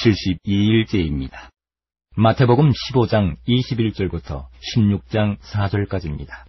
72일째입니다. 마태복음 15장 21절부터 16장 4절까지입니다.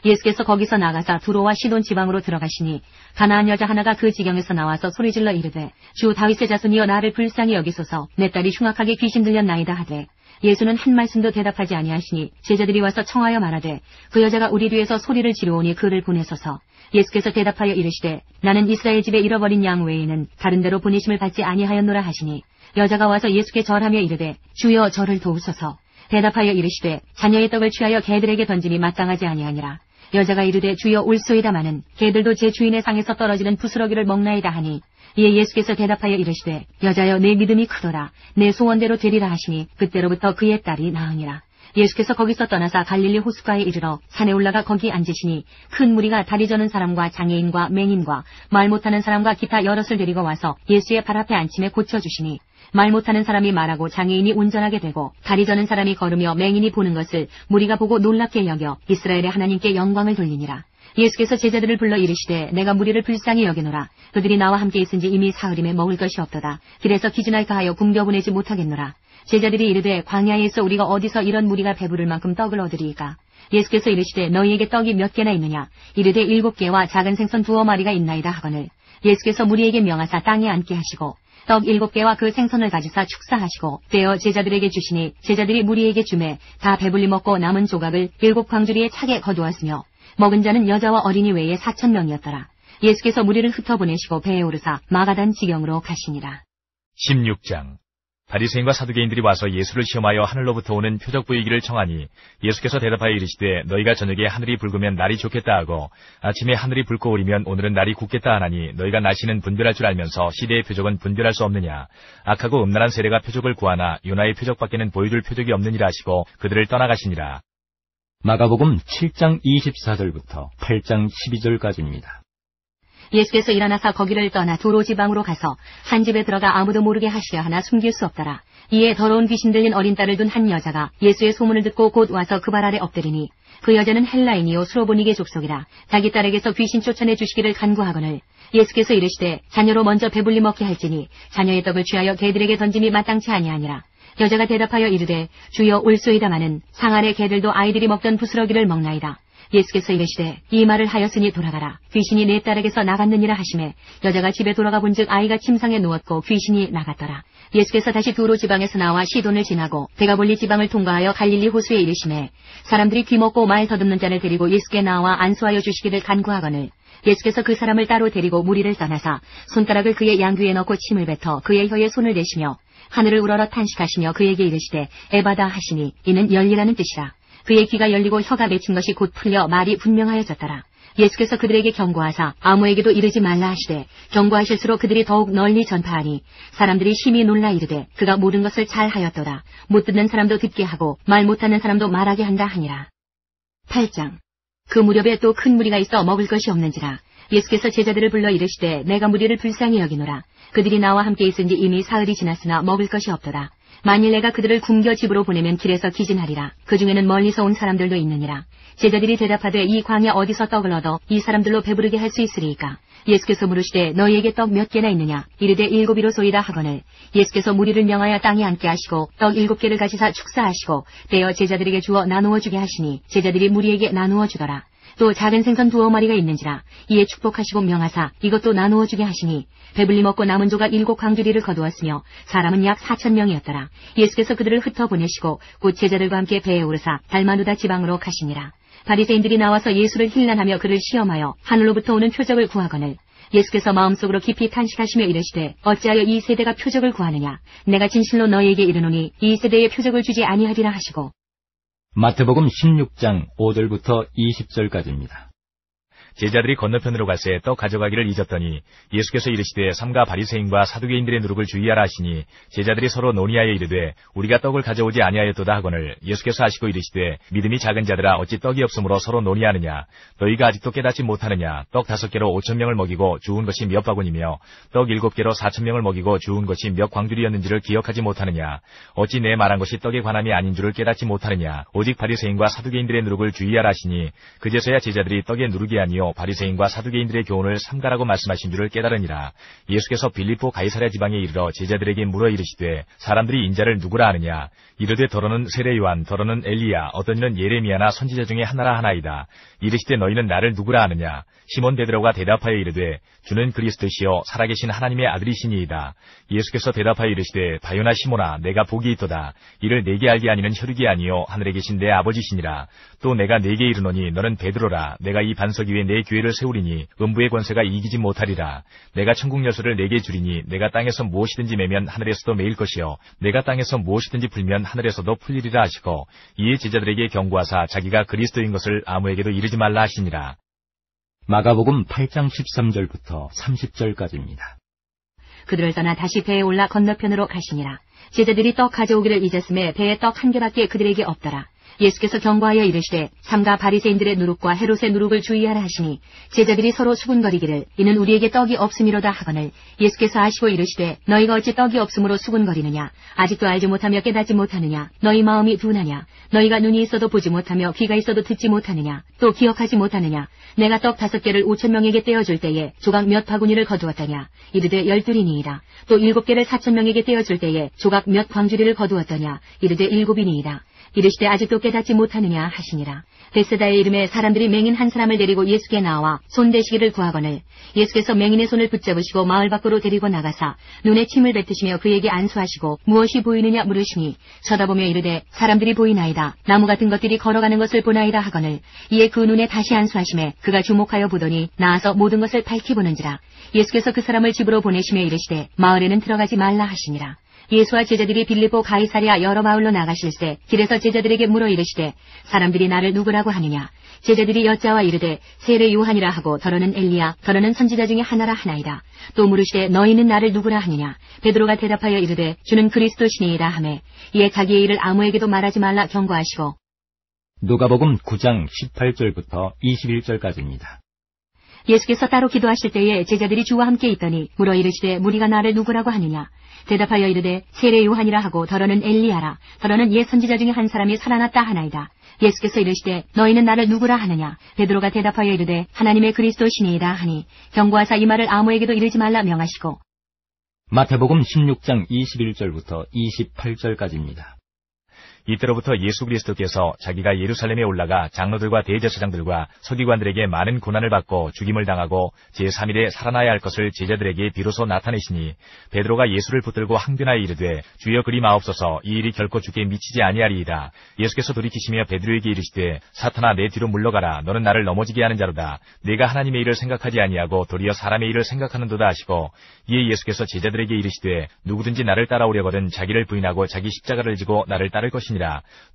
예수께서 거기서 나가사 두로와 시돈 지방으로 들어가시니 가나안 여자 하나가 그 지경에서 나와서 소리질러 이르되 주 다윗의 자손이여 나를 불쌍히 여기소서 내 딸이 흉악하게 귀신 들렸나이다 하되 예수는 한 말씀도 대답하지 아니하시니 제자들이 와서 청하여 말하되 그 여자가 우리 뒤에서 소리를 지르오니 그를 보내소서. 예수께서 대답하여 이르시되 나는 이스라엘 집에 잃어버린 양 외에는 다른 데로 보내심을 받지 아니하였노라 하시니 여자가 와서 예수께 절하며 이르되 주여 저를 도우소서. 대답하여 이르시되 자녀의 떡을 취하여 개들에게 던짐이 마땅하지 아니하니라. 여자가 이르되 주여 올소이다마는 개들도 제 주인의 상에서 떨어지는 부스러기를 먹나이다 하니 이에 예수께서 대답하여 이르시되 여자여 내 믿음이 크도다 내 소원대로 되리라 하시니 그때로부터 그의 딸이 나으니라. 예수께서 거기서 떠나사 갈릴리 호숫가에 이르러 산에 올라가 거기 앉으시니 큰 무리가 다리 저는 사람과 장애인과 맹인과 말 못하는 사람과 기타 여럿을 데리고 와서 예수의 발 앞에 앉힘에 고쳐주시니 말 못하는 사람이 말하고 장애인이 운전하게 되고 다리 저는 사람이 걸으며 맹인이 보는 것을 무리가 보고 놀랍게 여겨 이스라엘의 하나님께 영광을 돌리니라. 예수께서 제자들을 불러 이르시되 내가 무리를 불쌍히 여기노라. 그들이 나와 함께 있은지 이미 사흘임에 먹을 것이 없도다. 길에서 기준할까 하여 굶겨보내지 못하겠노라. 제자들이 이르되 광야에서 우리가 어디서 이런 무리가 배부를 만큼 떡을 얻으리이까. 예수께서 이르시되 너희에게 떡이 몇 개나 있느냐. 이르되 7개와 작은 생선 2마리가 있나이다 하거늘 예수께서 무리에게 명하사 땅에 앉게 하시고 떡 7개와 그 생선을 가지사 축사하시고 떼어 제자들에게 주시니 제자들이 무리에게 주매 다 배불리 먹고 남은 조각을 7광주리에 차게 거두었으며 먹은 자는 여자와 어린이 외에 4,000명이었더라. 예수께서 무리를 흩어보내시고 배에 오르사 마가단 지경으로 가시니라. 16장 바리새인과 사두개인들이 와서 예수를 시험하여 하늘로부터 오는 표적 보이기를 청하니 예수께서 대답하여 이르시되 너희가 저녁에 하늘이 붉으면 날이 좋겠다 하고 아침에 하늘이 붉고 오리면 오늘은 날이 굳겠다 하나니 너희가 날씨는 분별할 줄 알면서 시대의 표적은 분별할 수 없느냐. 악하고 음란한 세례가 표적을 구하나 요나의 표적밖에는 보여줄 표적이 없느니라 하시고 그들을 떠나가시니라. 마가복음 7장 24절부터 8장 12절까지입니다. 예수께서 일어나사 거기를 떠나 두로 지방으로 가서 한 집에 들어가 아무도 모르게 하시려 하나 숨길 수 없더라. 이에 더러운 귀신 들린 어린 딸을 둔 한 여자가 예수의 소문을 듣고 곧 와서 그 발 아래 엎드리니 그 여자는 헬라인이요 수로보니게 족속이라. 자기 딸에게서 귀신 쫓아내 주시기를 간구하거늘 예수께서 이르시되 자녀로 먼저 배불리 먹게 할지니 자녀의 떡을 취하여 개들에게 던짐이 마땅치 아니하니라. 여자가 대답하여 이르되 주여 올소이다마는 상 아래 개들도 아이들이 먹던 부스러기를 먹나이다. 예수께서 이르시되 이 말을 하였으니 돌아가라. 귀신이 내 딸에게서 나갔느니라 하시매 여자가 집에 돌아가 본즉 아이가 침상에 누웠고 귀신이 나갔더라. 예수께서 다시 두로 지방에서 나와 시돈을 지나고 데가볼리 지방을 통과하여 갈릴리 호수에 이르시매 사람들이 귀먹고 말 더듬는 자를 데리고 예수께 나와 안수하여 주시기를 간구하거늘 예수께서 그 사람을 따로 데리고 무리를 떠나사 손가락을 그의 양귀에 넣고 침을 뱉어 그의 혀에 손을 대시며 하늘을 우러러 탄식하시며 그에게 이르시되 에바다 하시니 이는 열리라는 뜻이라. 그의 귀가 열리고 혀가 맺힌 것이 곧 풀려 말이 분명하여졌더라. 예수께서 그들에게 경고하사 아무에게도 이르지 말라 하시되 경고하실수록 그들이 더욱 널리 전파하니 사람들이 심히 놀라 이르되 그가 모든 것을 잘 하였도다. 못 듣는 사람도 듣게 하고 말 못하는 사람도 말하게 한다 하니라. 8장 그 무렵에 또 큰 무리가 있어 먹을 것이 없는지라. 예수께서 제자들을 불러 이르시되 내가 무리를 불쌍히 여기노라. 그들이 나와 함께 있은지 이미 사흘이 지났으나 먹을 것이 없도다. 만일 내가 그들을 굶겨 집으로 보내면 길에서 기진하리라. 그 중에는 멀리서 온 사람들도 있느니라. 제자들이 대답하되 이 광야 어디서 떡을 얻어 이 사람들로 배부르게 할 수 있으리이까. 예수께서 물으시되 너희에게 떡 몇 개나 있느냐. 이르되 7이로소이다 하거늘 예수께서 무리를 명하여 땅에 앉게 하시고 떡 7개를 가지사 축사하시고 떼어 제자들에게 주어 나누어 주게 하시니 제자들이 무리에게 나누어 주더라. 또 작은 생선 2마리가 있는지라. 이에 축복하시고 명하사 이것도 나누어 주게 하시니 배불리 먹고 남은 조각 7광주리를 거두었으며 사람은 약 4,000명이었더라. 예수께서 그들을 흩어보내시고 곧 제자들과 함께 배에 오르사 달마누다 지방으로 가시니라. 바리새인들이 나와서 예수를 힐난하며 그를 시험하여 하늘로부터 오는 표적을 구하거늘 예수께서 마음속으로 깊이 탄식하시며 이르시되 어찌하여 이 세대가 표적을 구하느냐. 내가 진실로 너희에게 이르노니 이 세대에 표적을 주지 아니하리라 하시고 마태복음 16장 5절부터 20절까지입니다. 제자들이 건너편으로 갈새 떡 가져가기를 잊었더니 예수께서 이르시되 삼가 바리새인과 사두개인들의 누룩을 주의하라 하시니 제자들이 서로 논의하여 이르되 우리가 떡을 가져오지 아니하였도다 하거늘 예수께서 하시고 이르시되 믿음이 작은 자들아 어찌 떡이 없으므로 서로 논의하느냐. 너희가 아직도 깨닫지 못하느냐. 떡 5개로 5,000명을 먹이고 주운 것이 몇 바구니며 떡 7개로 4,000명을 먹이고 주운 것이 몇 광주리였는지를 기억하지 못하느냐. 어찌 내 말한 것이 떡에 관함이 아닌 줄을 깨닫지 못하느냐. 오직 바리새인과 사두개인들의 누룩을 주의하라 하시니 그제서야 제자들이 떡의 누룩이 아니요 아니요 바리새인과 사두개인들의 교훈을 삼가라고 말씀하신 줄을 깨달으니라. 예수께서 빌립보 가이사랴 지방에 이르러 제자들에게 물어 이르시되 사람들이 인자를 누구라 하느냐. 이르되 더러는 세례 요한, 더러는 엘리야, 어떤 이는 예레미야나 선지자 중에 하나라 하나이다. 이르시되 너희는 나를 누구라 하느냐. 시몬 베드로가 대답하여 이르되 주는 그리스도시요 살아계신 하나님의 아들이시니이다. 예수께서 대답하여 이르시되 바요나 시몬아 내가 복이 있도다. 이를 내게 알게 아니는 혈육이 아니요 하늘에 계신 내 아버지시니라. 또 내가 네게 이르노니 너는 베드로라. 내가 이 반석 위에 내 교회를 세우리니 음부의 권세가 이기지 못하리라. 내가 천국 열쇠를 네게 주리니 내가 땅에서 무엇이든지 매면 하늘에서도 매일 것이요 내가 땅에서 무엇이든지 풀면 하늘에서도 풀리리라 하시고 이에 제자들에게 경고하사 자기가 그리스도인 것을 아무에게도 이르지 말라 하시니라. 마가복음 8장 13절부터 30절까지입니다. 그들을 떠나 다시 배에 올라 건너편으로 가시니라. 제자들이 떡 가져오기를 잊었음에 배에 떡 한 개밖에 그들에게 없더라. 예수께서 경고하여 이르시되 삼가 바리새인들의 누룩과 헤롯의 누룩을 주의하라 하시니 제자들이 서로 수군거리기를 이는 우리에게 떡이 없음이로다 하거늘 예수께서 아시고 이르시되 너희가 어찌 떡이 없음으로 수군거리느냐. 아직도 알지 못하며 깨닫지 못하느냐. 너희 마음이 둔하냐. 너희가 눈이 있어도 보지 못하며 귀가 있어도 듣지 못하느냐. 또 기억하지 못하느냐. 내가 떡 5개를 5,000명에게 떼어줄 때에 조각 몇 바구니를 거두었더냐. 이르되 12이니이다. 또 7개를 4,000명에게 떼어줄 때에 조각 몇 광주리를 거두었더냐. 이르되 7이니이다. 이르시되 아직도 깨닫지 못하느냐 하시니라. 베세다의 이름에 사람들이 맹인 한 사람을 데리고 예수께 나와 손대시기를 구하거늘 예수께서 맹인의 손을 붙잡으시고 마을 밖으로 데리고 나가사 눈에 침을 뱉으시며 그에게 안수하시고 무엇이 보이느냐 물으시니 쳐다보며 이르되 사람들이 보이나이다. 나무 같은 것들이 걸어가는 것을 보나이다 하거늘 이에 그 눈에 다시 안수하시매 그가 주목하여 보더니 나아서 모든 것을 밝히 보는지라. 예수께서 그 사람을 집으로 보내시며 이르시되 마을에는 들어가지 말라 하시니라. 예수와 제자들이 빌립보 가이사랴 여러 마을로 나가실새 길에서 제자들에게 물어 이르시되 사람들이 나를 누구라고 하느냐. 제자들이 여짜와 이르되 세례 요한이라 하고 더러는 엘리야 더러는 선지자 중에 하나라 하나이다. 또 물으시되 너희는 나를 누구라 하느냐. 베드로가 대답하여 이르되 주는 그리스도시니이다 하매 이에 자기의 일을 아무에게도 말하지 말라 경고하시고 누가복음 9장 18절부터 21절까지입니다. 예수께서 따로 기도하실 때에 제자들이 주와 함께 있더니 물어 이르시되 무리가 나를 누구라고 하느냐. 대답하여 이르되 세례 요한이라 하고 더러는 엘리야라 더러는 옛 선지자 중에 한 사람이 살아났다 하나이다. 예수께서 이르시되 너희는 나를 누구라 하느냐. 베드로가 대답하여 이르되 하나님의 그리스도시니이다 하니 경고하사 이 말을 아무에게도 이르지 말라 명하시고 마태복음 16장 21절부터 28절까지입니다. 이때로부터 예수 그리스도께서 자기가 예루살렘에 올라가 장로들과 대제사장들과 서기관들에게 많은 고난을 받고 죽임을 당하고 제3일에 살아나야 할 것을 제자들에게 비로소 나타내시니 베드로가 예수를 붙들고 항변하여 이르되 주여 그리 마옵소서 이 일이 결코 주께 미치지 아니하리이다. 예수께서 돌이키시며 베드로에게 이르시되 사탄아 내 뒤로 물러가라. 너는 나를 넘어지게 하는 자로다. 네가 하나님의 일을 생각하지 아니하고 도리어 사람의 일을 생각하는도다 하시고 이에 예수께서 제자들에게 이르시되 누구든지 나를 따라오려거든 자기를 부인하고 자기 십자가를 지고 나를 따를 것이니라.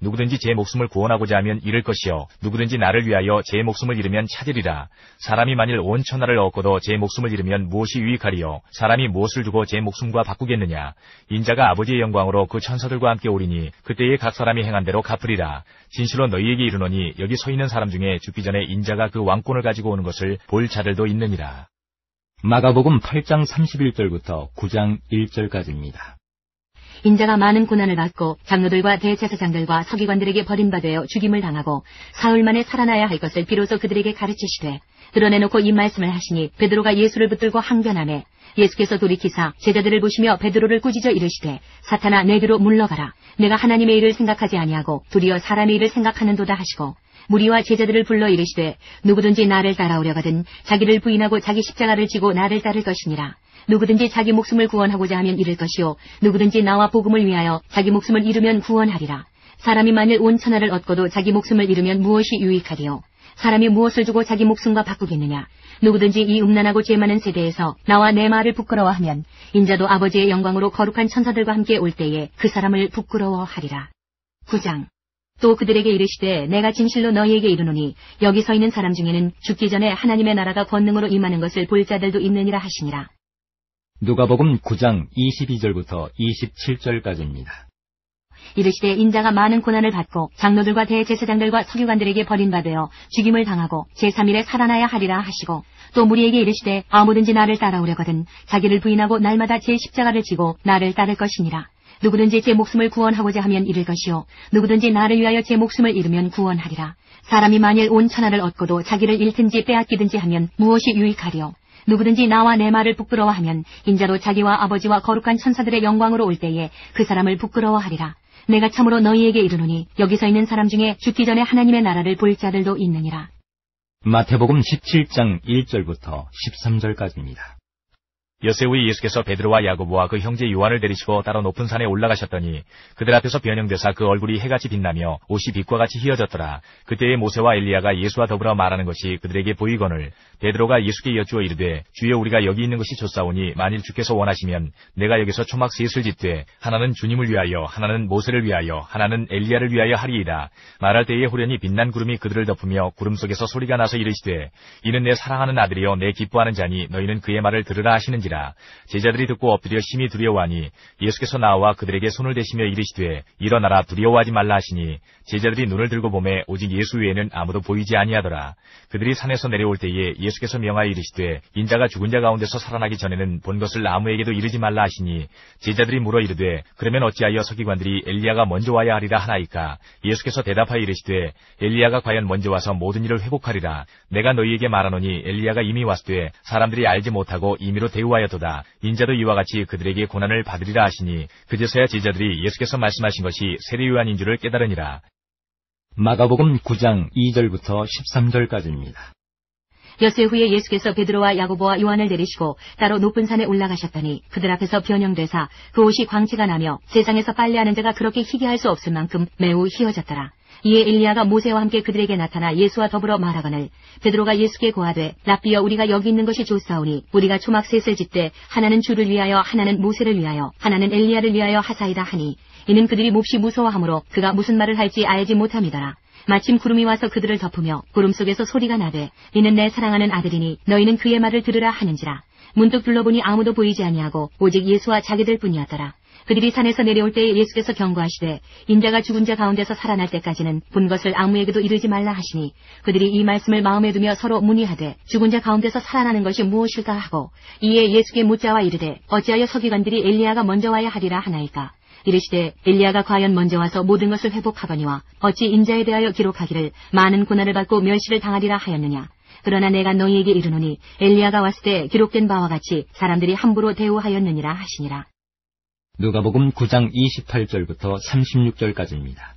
누구든지 제 목숨을 구원하고자 하면 잃을 것이요 누구든지 나를 위하여 제 목숨을 잃으면 찾으리라. 사람이 만일 온 천하를 얻고도 제 목숨을 잃으면 무엇이 유익하리요. 사람이 무엇을 주고 제 목숨과 바꾸겠느냐. 인자가 아버지의 영광으로 그 천사들과 함께 오리니 그때에 각 사람이 행한 대로 갚으리라. 진실로 너희에게 이르노니 여기 서 있는 사람 중에 죽기 전에 인자가 그 왕권을 가지고 오는 것을 볼 자들도 있느니라. 마가복음 8장 31절부터 9장 1절까지입니다. 인자가 많은 고난을 받고 장로들과 대제사장들과 서기관들에게 버림받아 죽임을 당하고 사흘 만에 살아나야 할 것을 비로소 그들에게 가르치시되 드러내놓고 이 말씀을 하시니 베드로가 예수를 붙들고 항변하매 예수께서 돌이키사 제자들을 보시며 베드로를 꾸짖어 이르시되 사탄아 내 뒤로 물러가라. 내가 하나님의 일을 생각하지 아니하고 도리어 사람의 일을 생각하는도다 하시고 무리와 제자들을 불러 이르시되 누구든지 나를 따라오려거든 자기를 부인하고 자기 십자가를 지고 나를 따를 것이니라. 누구든지 자기 목숨을 구원하고자 하면 잃을 것이요 누구든지 나와 복음을 위하여 자기 목숨을 잃으면 구원하리라. 사람이 만일 온 천하를 얻고도 자기 목숨을 잃으면 무엇이 유익하리요. 사람이 무엇을 주고 자기 목숨과 바꾸겠느냐. 누구든지 이 음란하고 죄 많은 세대에서 나와 내 말을 부끄러워하면 인자도 아버지의 영광으로 거룩한 천사들과 함께 올 때에 그 사람을 부끄러워하리라. 9장 또 그들에게 이르시되 내가 진실로 너희에게 이르노니 여기 서 있는 사람 중에는 죽기 전에 하나님의 나라가 권능으로 임하는 것을 볼 자들도 있느니라 하시니라. 누가복음 9장 22절부터 27절까지입니다. 이르시되 인자가 많은 고난을 받고 장로들과 대제사장들과 서기관들에게 버림받아 죽임을 당하고 제3일에 살아나야 하리라 하시고 또 무리에게 이르시되 아무든지 나를 따라오려거든 자기를 부인하고 날마다 제 십자가를 지고 나를 따를 것이니라. 누구든지 제 목숨을 구원하고자 하면 잃을 것이요 누구든지 나를 위하여 제 목숨을 잃으면 구원하리라. 사람이 만일 온 천하를 얻고도 자기를 잃든지 빼앗기든지 하면 무엇이 유익하리요. 누구든지 나와 내 말을 부끄러워하면 인자로 자기와 아버지와 거룩한 천사들의 영광으로 올 때에 그 사람을 부끄러워하리라. 내가 참으로 너희에게 이르노니 여기서 있는 사람 중에 죽기 전에 하나님의 나라를 볼 자들도 있느니라. 마태복음 17장 1절부터 13절까지입니다. 엿새 후에 예수께서 베드로와 야고보와 그 형제 요한을 데리시고 따로 높은 산에 올라가셨더니 그들 앞에서 변형되사 그 얼굴이 해같이 빛나며 옷이 빛과 같이 희어졌더라. 그때에 모세와 엘리야가 예수와 더불어 말하는 것이 그들에게 보이거늘 베드로가 예수께 여쭈어 이르되 주여 우리가 여기 있는 것이 좋사오니 만일 주께서 원하시면 내가 여기서 초막 셋을 짓되 하나는 주님을 위하여 하나는 모세를 위하여 하나는 엘리야를 위하여 하리이다. 말할 때에 호련히 빛난 구름이 그들을 덮으며 구름 속에서 소리가 나서 이르시되 이는 내 사랑하는 아들이여 내 기뻐하는 자니 너희는 그의 말을 들으라 하시는지라. 제자들이 듣고 엎드려 심히 두려워하니 예수께서 나와 그들에게 손을 대시며 이르시되 일어나라 두려워하지 말라 하시니 제자들이 눈을 들고 보매 오직 예수 외에는 아무도 보이지 아니하더라. 그들이 산에서 내려올 때에 예수께서 명하여 이르시되 인자가 죽은 자 가운데서 살아나기 전에는 본 것을 아무에게도 이르지 말라 하시니 제자들이 물어 이르되 그러면 어찌하여 서기관들이 엘리야가 먼저 와야 하리라 하나이까. 예수께서 대답하여 이르시되 엘리야가 과연 먼저 와서 모든 일을 회복하리라. 내가 너희에게 말하노니 엘리야가 이미 왔으되 사람들이 알지 못하고 임의로 대우하였도다. 인자도 이와 같이 그들에게 고난을 받으리라 하시니 그제서야 제자들이 예수께서 말씀하신 것이 세례 요한인 줄을 깨달으니라. 마가복음 9장 2절부터 13절까지입니다. 엿새 후에 예수께서 베드로와 야고보와 요한을 데리시고 따로 높은 산에 올라가셨더니 그들 앞에서 변형되사 그 옷이 광채가 나며 세상에서 빨래하는 자가 그렇게 희게 할 수 없을 만큼 매우 희어졌더라. 이에 엘리야가 모세와 함께 그들에게 나타나 예수와 더불어 말하거늘 베드로가 예수께 고하되 랍비여 우리가 여기 있는 것이 좋사오니 우리가 초막 셋을 짓되 하나는 주를 위하여 하나는 모세를 위하여 하나는 엘리야를 위하여 하사이다 하니 이는 그들이 몹시 무서워하므로 그가 무슨 말을 할지 알지 못함이더라. 마침 구름이 와서 그들을 덮으며 구름 속에서 소리가 나되 이는 내 사랑하는 아들이니 너희는 그의 말을 들으라 하는지라. 문득 둘러보니 아무도 보이지 아니하고 오직 예수와 자기들 뿐이었더라. 그들이 산에서 내려올 때에 예수께서 경고하시되 인자가 죽은 자 가운데서 살아날 때까지는 본 것을 아무에게도 이르지 말라 하시니 그들이 이 말씀을 마음에 두며 서로 문의하되 죽은 자 가운데서 살아나는 것이 무엇일까 하고 이에 예수께 묻자와 이르되 어찌하여 서기관들이 엘리야가 먼저 와야 하리라 하나이까. 이르시되 엘리야가 과연 먼저 와서 모든 것을 회복하거니와 어찌 인자에 대하여 기록하기를 많은 고난을 받고 멸시를 당하리라 하였느냐. 그러나 내가 너희에게 이르노니 엘리야가 왔을 때 기록된 바와 같이 사람들이 함부로 대우하였느니라 하시니라. 누가복음 9장 28절부터 36절까지입니다.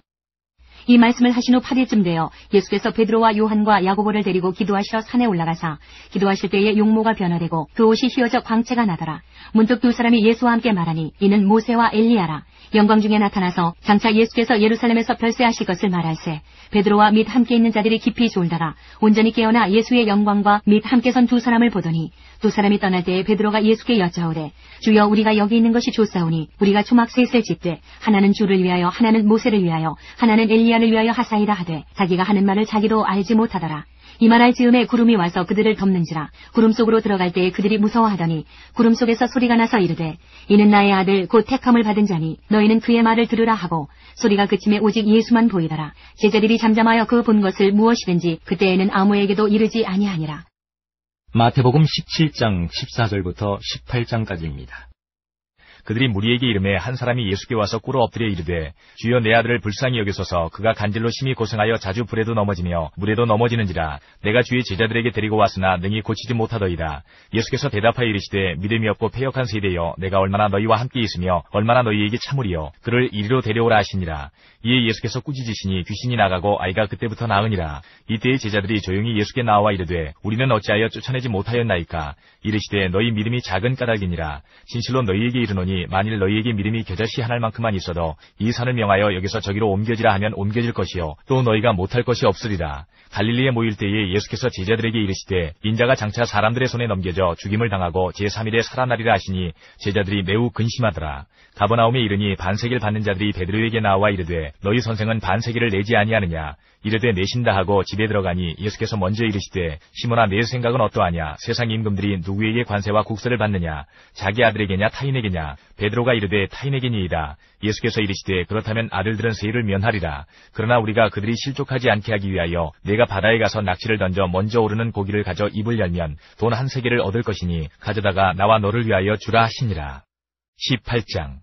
이 말씀을 하신 후 8일쯤 되어 예수께서 베드로와 요한과 야고보를 데리고 기도하시러 산에 올라가사 기도하실 때에 용모가 변화되고 그 옷이 휘어져 광채가 나더라. 문득 두 사람이 예수와 함께 말하니 이는 모세와 엘리야라. 영광 중에 나타나서 장차 예수께서 예루살렘에서 별세하실 것을 말할세. 베드로와 및 함께 있는 자들이 깊이 졸다가 온전히 깨어나 예수의 영광과 및 함께 선 두 사람을 보더니 두 사람이 떠날 때에 베드로가 예수께 여짜오되 주여 우리가 여기 있는 것이 좋사오니 우리가 초막 셋을 짓되 하나는 주를 위하여 하나는 모세를 위하여 하나는 엘리야를 위하여 하사이다 하되 자기가 하는 말을 자기도 알지 못하더라. 이 말할 즈음에 구름이 와서 그들을 덮는지라. 구름 속으로 들어갈 때에 그들이 무서워하더니 구름 속에서 소리가 나서 이르되 이는 나의 아들 곧 택함을 받은 자니 너희는 그의 말을 들으라 하고 소리가 그침에 오직 예수만 보이더라. 제자들이 잠잠하여 그 본 것을 무엇이든지 그때에는 아무에게도 이르지 아니하니라. 마태복음 17장 14절부터 18장까지입니다. 그들이 무리에게 이르매 한 사람이 예수께 와서 꿇어 엎드려 이르되 주여 내 아들을 불쌍히 여기소서. 그가 간질로 심히 고생하여 자주 불에도 넘어지며 물에도 넘어지는지라. 내가 주의 제자들에게 데리고 왔으나 능히 고치지 못하더이다. 예수께서 대답하여 이르시되 믿음이 없고 패역한 세대여 내가 얼마나 너희와 함께 있으며 얼마나 너희에게 참으리요. 그를 이리로 데려오라 하시니라. 이에 예수께서 꾸짖으시니 귀신이 나가고 아이가 그때부터 나으니라. 이때의 제자들이 조용히 예수께 나와 이르되 우리는 어찌하여 쫓아내지 못하였나이까. 이르시되 너희 믿음이 작은 까닭이니라. 진실로 너희에게 이르노니 만일 너희에게 믿음이 겨자씨 한 알만큼만 있어도 이 산을 명하여 여기서 저기로 옮겨지라 하면 옮겨질 것이요 또 너희가 못할 것이 없으리라. 갈릴리에 모일 때에 예수께서 제자들에게 이르시되 인자가 장차 사람들의 손에 넘겨져 죽임을 당하고 제3일에 살아나리라 하시니 제자들이 매우 근심하더라. 가버나움에 이르니 반세기를 받는 자들이 베드로에게 나와 이르되 너희 선생은 반세기를 내지 아니하느냐. 이르되 내신다 하고 집에 들어가니 예수께서 먼저 이르시되 시몬아 내 생각은 어떠하냐. 세상 임금들이 누구에게 관세와 국세를 받느냐. 자기 아들에게냐 타인에게냐. 베드로가 이르되 타인에게니이다. 예수께서 이르시되 그렇다면 아들들은 세를 면하리라. 그러나 우리가 그들이 실족하지 않게 하기 위하여 내가 바다에 가서 낚시를 던져 먼저 오르는 고기를 가져 입을 열면 돈 한 세겔을 얻을 것이니 가져다가 나와 너를 위하여 주라 하시니라. 18장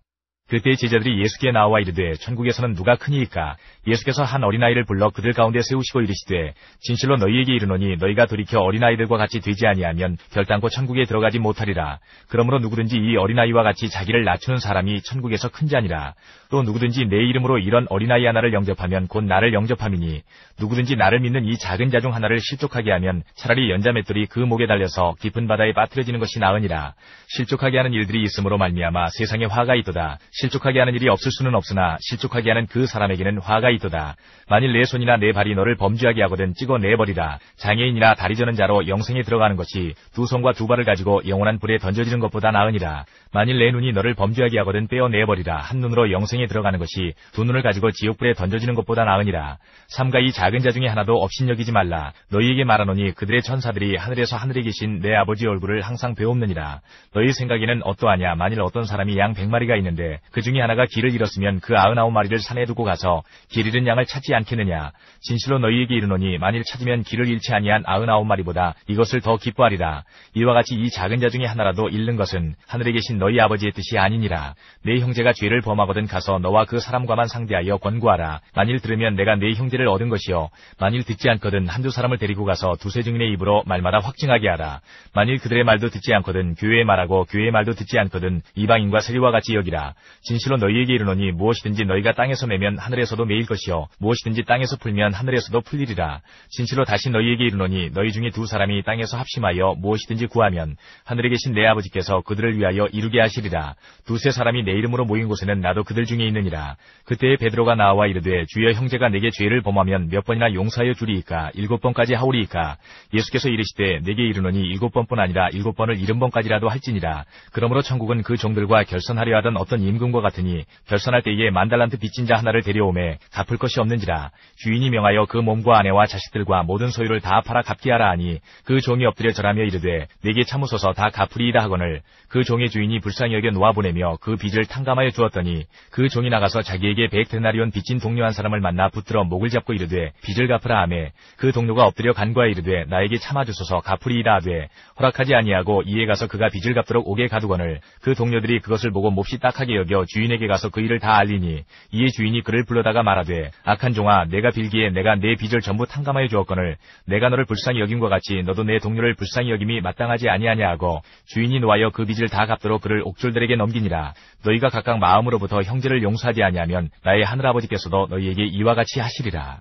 그때 제자들이 예수께 나와 이르되 천국에서는 누가 크니이까? 예수께서 한 어린아이를 불러 그들 가운데 세우시고 이르시되 진실로 너희에게 이르노니 너희가 돌이켜 어린아이들과 같이 되지 아니하면 결단코 천국에 들어가지 못하리라. 그러므로 누구든지 이 어린아이와 같이 자기를 낮추는 사람이 천국에서 큰 자니라. 또 누구든지 내 이름으로 이런 어린아이 하나를 영접하면 곧 나를 영접함이니 누구든지 나를 믿는 이 작은 자 중 하나를 실족하게 하면 차라리 연자맷돌이 그 목에 달려서 깊은 바다에 빠뜨려지는 것이 나으니라. 실족하게 하는 일들이 있으므로 말미암아 세상에 화가 있도다. 실족하게 하는 일이 없을 수는 없으나 실족하게 하는 그 사람에게는 화가 있도다. 만일 내 손이나 내 발이 너를 범죄하게 하거든 찍어 내버리라. 장애인이나 다리 저는 자로 영생에 들어가는 것이 두 손과 두 발을 가지고 영원한 불에 던져지는 것보다 나으니라. 만일 내 눈이 너를 범죄하게 하거든 빼어 내버리라. 한 눈으로 영생에 들어가는 것이 두 눈을 가지고 지옥불에 던져지는 것보다 나으니라. 삼가 이 작은 자 중에 하나도 업신여기지 말라. 너희에게 말하노니 그들의 천사들이 하늘에서 하늘에 계신 내 아버지 얼굴을 항상 배옵느니라. 너희 생각에는 어떠하냐? 만일 어떤 사람이 양 100마리가 있는데 그 중에 하나가 길을 잃었으면 그 99마리를 산에 두고 가서 길 잃은 양을 찾지 않겠느냐? 진실로 너희에게 이르노니 만일 찾으면 길을 잃지 아니한 99마리보다 이것을 더 기뻐하리라. 이와 같이 이 작은 자 중에 하나라도 잃는 것은 하늘에 계신 너희 아버지의 뜻이 아니니라. 내 형제가 죄를 범하거든 가서 너와 그 사람과만 상대하여 권고하라. 만일 들으면 내가 내 형제를 얻은 것이요 만일 듣지 않거든 한두 사람을 데리고 가서 두세 증인의 입으로 말마다 확증하게 하라. 만일 그들의 말도 듣지 않거든 교회의 말하고 교회의 말도 듣지 않거든 이방인과 세리와 같이 여기라. 진실로 너희에게 이르노니 무엇이든지 너희가 땅에서 매면 하늘에서도 매일 것이요 무엇이든지 땅에서 풀면 하늘에서도 풀리리라. 진실로 다시 너희에게 이르노니 너희 중에 두 사람이 땅에서 합심하여 무엇이든지 구하면 하늘에 계신 내 아버지께서 그들을 위하여 이루게 하시리라. 두세 사람이 내 이름으로 모인 곳에는 나도 그들 중에 있느니라. 그때에 베드로가 나와 이르되 주여 형제가 내게 죄를 범하면 몇 번이나 용서하여 주리이까? 7번까지 하오리이까? 예수께서 이르시되 내게 이르노니 7번뿐 아니라 7번을 70번까지라도 할지니라. 그러므로 천국은 그 종들과 결선하려 하던 어떤 임금과 같으니 결선할 때에 10,000달란트 빚진 자 하나를 데려오매 갚을 것이 없는지라. 주인이 명하여 그 몸과 아내와 자식들과 모든 소유를 다 팔아 갚게 하라 하니 그 종이 엎드려 절하며 이르되 내게 참으소서 다 갚으리이다 하거늘 그 종의 주인이 불쌍히 여겨 놓아보내며 그 빚을 탕감하여 주었더니 그 종이 나가서 자기에게 100데나리온 빚진 동료 한 사람을 만나 붙들어 목을 잡고 이르되 빚을 갚으라 하매 그 동료가 엎드려 간구하여 이르되 나에게 참아주소서 갚으리이다 하되 허락하지 아니하고 이에 가서 그가 빚을 갚도록 옥에 가두거늘 그 동료들이 그것을 보고 몹시 딱하게 여겨 주인에게 가서 그 일을 다 알리니 이에 주인이 그를 불러다가 말하되 악한 종아 내가 빌기에 내가 내 빚을 전부 탕감하여 주었거늘 내가 너를 불쌍히 여김과 같이 너도 내 동료를 불쌍히 여김이 마땅하지 아니하냐 하고 주인이 노하여 그 빚을 다 갚도록 그를 옥졸들에게 넘기니라. 너희가 각각 마음으로부터 형제를 용서하지 아니하면 나의 하늘아버지께서도 너희에게 이와 같이 하시리라.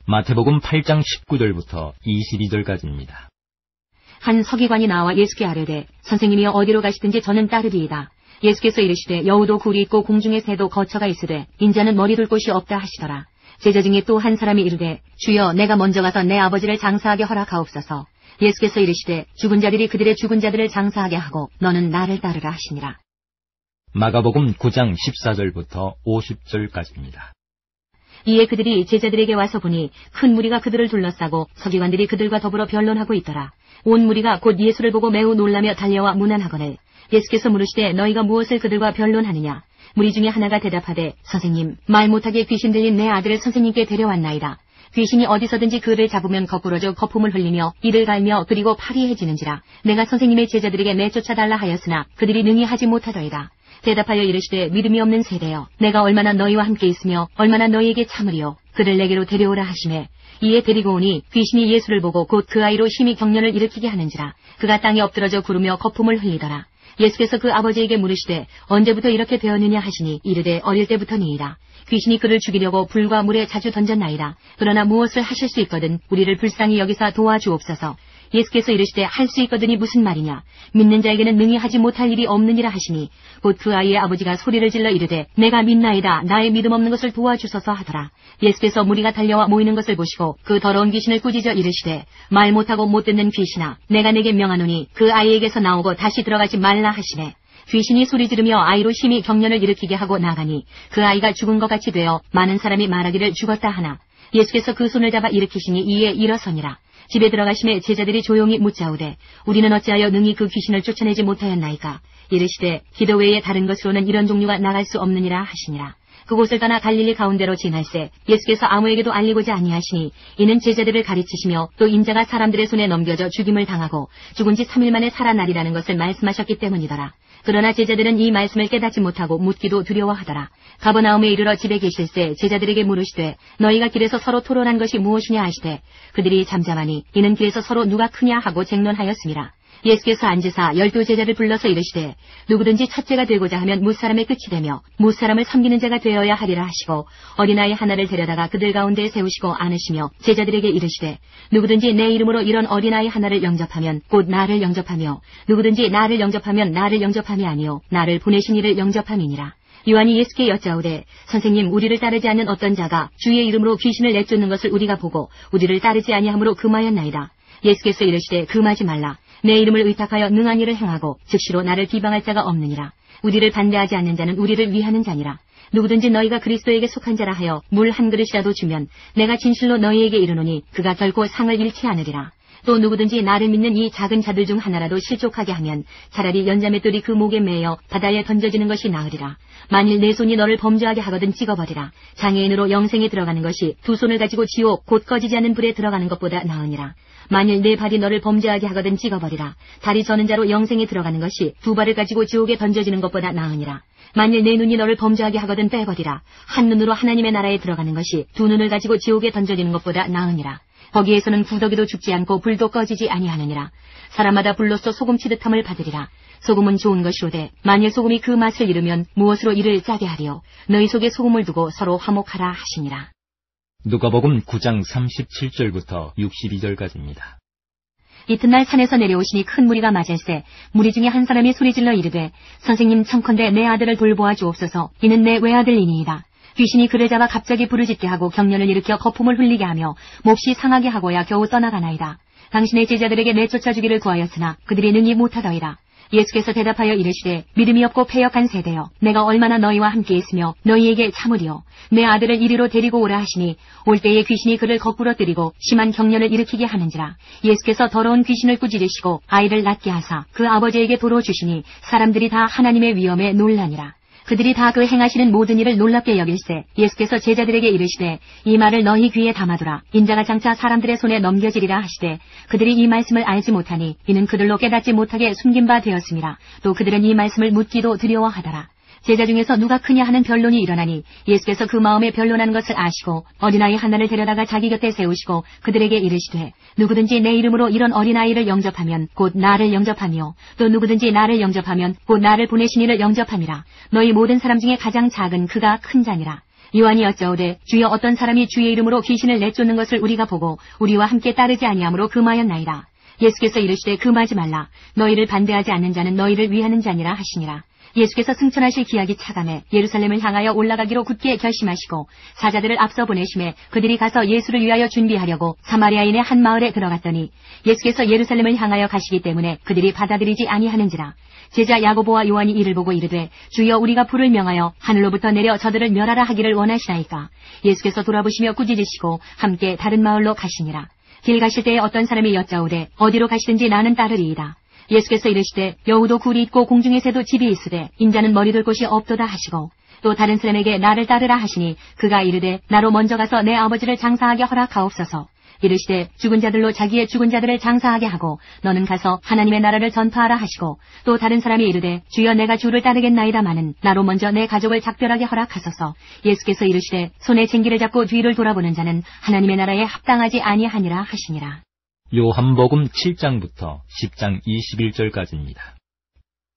마태복음 8장 19절부터 22절까지입니다. 한 서기관이 나와 예수께 아뢰되 선생님이여 어디로 가시든지 저는 따르리이다. 예수께서 이르시되 여우도 굴이 있고 공중의 새도 거처가 있으되 인자는 머리 둘 곳이 없다 하시더라. 제자 중에 또 한 사람이 이르되 주여 내가 먼저 가서 내 아버지를 장사하게 허락하옵소서. 예수께서 이르시되 죽은 자들이 그들의 죽은 자들을 장사하게 하고 너는 나를 따르라 하시니라. 마가복음 9장 14절부터 50절까지입니다. 이에 그들이 제자들에게 와서 보니 큰 무리가 그들을 둘러싸고 서기관들이 그들과 더불어 변론하고 있더라. 온 무리가 곧 예수를 보고 매우 놀라며 달려와 문안하거늘 예수께서 물으시되 너희가 무엇을 그들과 변론하느냐? 무리 중에 하나가 대답하되 선생님 말 못하게 귀신 들린 내 아들을 선생님께 데려왔나이다. 귀신이 어디서든지 그를 잡으면 거꾸러져 거품을 흘리며 이를 갈며 그리고 파리해지는지라. 내가 선생님의 제자들에게 내쫓아달라 하였으나 그들이 능히 하지 못하더이다. 대답하여 이르시되 믿음이 없는 세대여 내가 얼마나 너희와 함께 있으며 얼마나 너희에게 참으리요. 그를 내게로 데려오라 하시매 이에 데리고 오니 귀신이 예수를 보고 곧 그 아이로 심히 경련을 일으키게 하는지라. 그가 땅에 엎드러져 구르며 거품을 흘리더라. 예수께서 그 아버지에게 물으시되 언제부터 이렇게 되었느냐 하시니 이르되 어릴 때부터니이다. 귀신이 그를 죽이려고 불과 물에 자주 던졌나이다. 그러나 무엇을 하실 수 있거든 우리를 불쌍히 여기사 도와주옵소서. 예수께서 이르시되 할 수 있거든이 무슨 말이냐? 믿는 자에게는 능히 하지 못할 일이 없느니라 하시니 곧 그 아이의 아버지가 소리를 질러 이르되 내가 믿나이다. 나의 믿음 없는 것을 도와주소서 하더라. 예수께서 무리가 달려와 모이는 것을 보시고 그 더러운 귀신을 꾸짖어 이르시되 말 못하고 못 듣는 귀신아 내가 내게 명하노니 그 아이에게서 나오고 다시 들어가지 말라 하시매 귀신이 소리 지르며 아이로 심히 경련을 일으키게 하고 나가니 그 아이가 죽은 것 같이 되어 많은 사람이 말하기를 죽었다 하나 예수께서 그 손을 잡아 일으키시니 이에 일어서니라. 집에 들어가심에 제자들이 조용히 묻자오되 우리는 어찌하여 능히 그 귀신을 쫓아내지 못하였나이까? 이르시되 기도 외에 다른 것으로는 이런 종류가 나갈 수 없느니라 하시니라. 그곳을 떠나 갈릴리 가운데로 지날새 예수께서 아무에게도 알리고자 아니하시니 이는 제자들을 가르치시며 또 인자가 사람들의 손에 넘겨져 죽임을 당하고 죽은 지 3일 만에 살아나리라는 것을 말씀하셨기 때문이더라. 그러나 제자들은 이 말씀을 깨닫지 못하고 묻기도 두려워하더라. 가버나움에 이르러 집에 계실새 제자들에게 물으시되 너희가 길에서 서로 토론한 것이 무엇이냐 하시되 그들이 잠잠하니 이는 길에서 서로 누가 크냐 하고 쟁론하였습니다. 예수께서 앉으사 12 제자를 불러서 이르시되 누구든지 첫째가 되고자 하면 무사람의 끝이 되며 무사람을 섬기는 자가 되어야 하리라 하시고 어린아이 하나를 데려다가 그들 가운데에 세우시고 안으시며 제자들에게 이르시되 누구든지 내 이름으로 이런 어린아이 하나를 영접하면 곧 나를 영접하며 누구든지 나를 영접하면 나를 영접함이 아니요 나를 보내신 이를 영접함이니라. 요한이 예수께 여짜오되 선생님 우리를 따르지 않는 어떤 자가 주의 이름으로 귀신을 내쫓는 것을 우리가 보고 우리를 따르지 아니함으로 금하였나이다. 예수께서 이르시되 금하지 말라. 내 이름을 의탁하여 능한 일을 행하고 즉시로 나를 비방할 자가 없느니라. 우리를 반대하지 않는 자는 우리를 위하는 자니라. 누구든지 너희가 그리스도에게 속한 자라 하여 물 한 그릇이라도 주면 내가 진실로 너희에게 이르노니 그가 결코 상을 잃지 않으리라. 또 누구든지 나를 믿는 이 작은 자들 중 하나라도 실족하게 하면 차라리 연자맷돌이 그 목에 매여 바다에 던져지는 것이 나으리라. 만일 내 손이 너를 범죄하게 하거든 찍어버리라. 장애인으로 영생에 들어가는 것이 두 손을 가지고 지옥 곧 꺼지지 않는 불에 들어가는 것보다 나으니라. 만일 내 발이 너를 범죄하게 하거든 찍어버리라. 다리 저는 자로 영생에 들어가는 것이 두 발을 가지고 지옥에 던져지는 것보다 나으니라. 만일 내 눈이 너를 범죄하게 하거든 빼버리라. 한 눈으로 하나님의 나라에 들어가는 것이 두 눈을 가지고 지옥에 던져지는 것보다 나으니라. 거기에서는 구더기도 죽지 않고 불도 꺼지지 아니하느니라. 사람마다 불로써 소금 치듯함을 받으리라. 소금은 좋은 것이로되 만일 소금이 그 맛을 잃으면 무엇으로 이를 짜게 하리요. 너희 속에 소금을 두고 서로 화목하라 하시니라. 누가복음 9장 37절부터 62절까지입니다. 이튿날 산에서 내려오시니 큰 무리가 맞을새 무리 중에 한 사람이 소리질러 이르되 선생님 청컨대 내 아들을 돌보아 주옵소서. 이는 내 외아들이니이다. 귀신이 그를 잡아 갑자기 부르짖게 하고 경련을 일으켜 거품을 흘리게 하며 몹시 상하게 하고야 겨우 떠나가나이다. 당신의 제자들에게 내쫓아 주기를 구하였으나 그들이 능히 못하더이다. 예수께서 대답하여 이르시되 믿음이 없고 패역한 세대여 내가 얼마나 너희와 함께 있으며 너희에게 참으리요. 내 아들을 이리로 데리고 오라 하시니 올 때에 귀신이 그를 거꾸로 때리고 심한 경련을 일으키게 하는지라. 예수께서 더러운 귀신을 꾸짖으시고 아이를 낫게 하사 그 아버지에게 도로 주시니 사람들이 다 하나님의 위엄에 놀라니라. 그들이 다 그 행하시는 모든 일을 놀랍게 여길새 예수께서 제자들에게 이르시되 이 말을 너희 귀에 담아두라. 인자가 장차 사람들의 손에 넘겨지리라 하시되 그들이 이 말씀을 알지 못하니 이는 그들로 깨닫지 못하게 숨긴 바 되었음이라. 또 그들은 이 말씀을 묻기도 두려워하더라. 제자 중에서 누가 크냐 하는 변론이 일어나니 예수께서 그 마음에 변론하는 것을 아시고 어린아이 하나를 데려다가 자기 곁에 세우시고 그들에게 이르시되 누구든지 내 이름으로 이런 어린아이를 영접하면 곧 나를 영접하며 또 누구든지 나를 영접하면 곧 나를 보내신 이를 영접함이라. 너희 모든 사람 중에 가장 작은 그가 큰 자니라. 요한이 여짜오되 주여 어떤 사람이 주의 이름으로 귀신을 내쫓는 것을 우리가 보고 우리와 함께 따르지 아니하므로 금하였나이다. 예수께서 이르시되 금하지 말라. 너희를 반대하지 않는 자는 너희를 위하는 자니라 하시니라. 예수께서 승천하실 기약이 차감해 예루살렘을 향하여 올라가기로 굳게 결심하시고 사자들을 앞서 보내심에 그들이 가서 예수를 위하여 준비하려고 사마리아인의 한 마을에 들어갔더니 예수께서 예루살렘을 향하여 가시기 때문에 그들이 받아들이지 아니하는지라. 제자 야고보와 요한이 이를 보고 이르되 주여 우리가 불을 명하여 하늘로부터 내려 저들을 멸하라 하기를 원하시나이까. 예수께서 돌아보시며 꾸짖으시고 함께 다른 마을로 가시니라. 길 가실 때에 어떤 사람이 여짜오되 어디로 가시든지 나는 따르리이다. 예수께서 이르시되 여우도 굴이 있고 공중에 새도 집이 있으되 인자는 머리둘 곳이 없도다 하시고 또 다른 사람에게 나를 따르라 하시니 그가 이르되 나로 먼저 가서 내 아버지를 장사하게 허락하옵소서. 이르시되 죽은 자들로 자기의 죽은 자들을 장사하게 하고 너는 가서 하나님의 나라를 전파하라 하시고 또 다른 사람이 이르되 주여 내가 주를 따르겠나이다마는 나로 먼저 내 가족을 작별하게 허락하소서. 예수께서 이르시되 손에 쟁기를 잡고 뒤를 돌아보는 자는 하나님의 나라에 합당하지 아니하니라 하시니라. 요한복음 7장부터 10장 21절까지입니다.